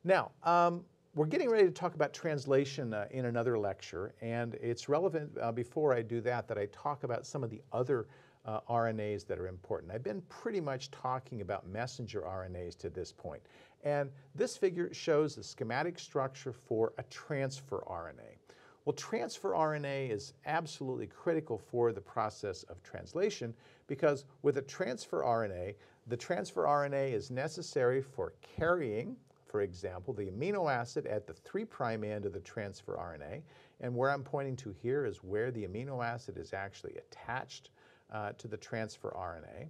Now, we're getting ready to talk about translation in another lecture, and it's relevant before I do that I talk about some of the other RNAs that are important. I've been pretty much talking about messenger RNAs to this point, and this figure shows the schematic structure for a transfer RNA. Well, transfer RNA is absolutely critical for the process of translation because with a transfer RNA, the transfer RNA is necessary for carrying, for example, the amino acid at the 3' end of the transfer RNA. And where I'm pointing to here is where the amino acid is actually attached to the transfer RNA.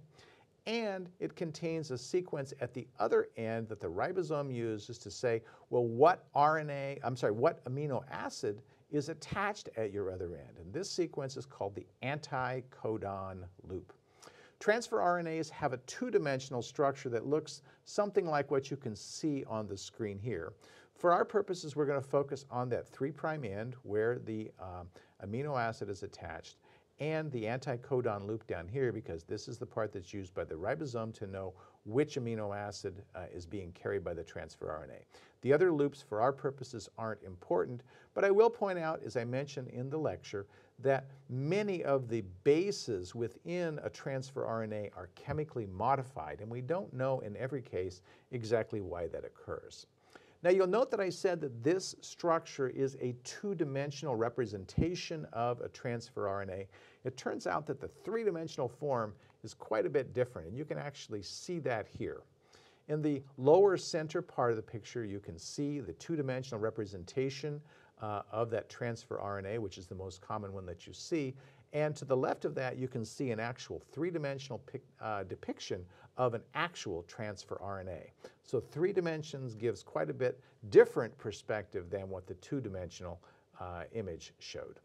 And it contains a sequence at the other end that the ribosome uses to say, well, what amino acid is attached at your other end. And this sequence is called the anticodon loop. Transfer RNAs have a two-dimensional structure that looks something like what you can see on the screen here. For our purposes, we're going to focus on that 3' end where the amino acid is attached and the anticodon loop down here because this is the part that's used by the ribosome to know which amino acid is being carried by the transfer RNA. The other loops for our purposes aren't important, but I will point out, as I mentioned in the lecture, that many of the bases within a transfer RNA are chemically modified, and we don't know in every case exactly why that occurs. Now you'll note that I said that this structure is a two-dimensional representation of a transfer RNA. It turns out that the three-dimensional form is quite a bit different, and you can actually see that here. In the lower center part of the picture, you can see the two-dimensional representation of that transfer RNA, which is the most common one that you see. And to the left of that, you can see an actual three-dimensional depiction of an actual transfer RNA. So 3 dimensions gives quite a bit different perspective than what the two-dimensional image showed.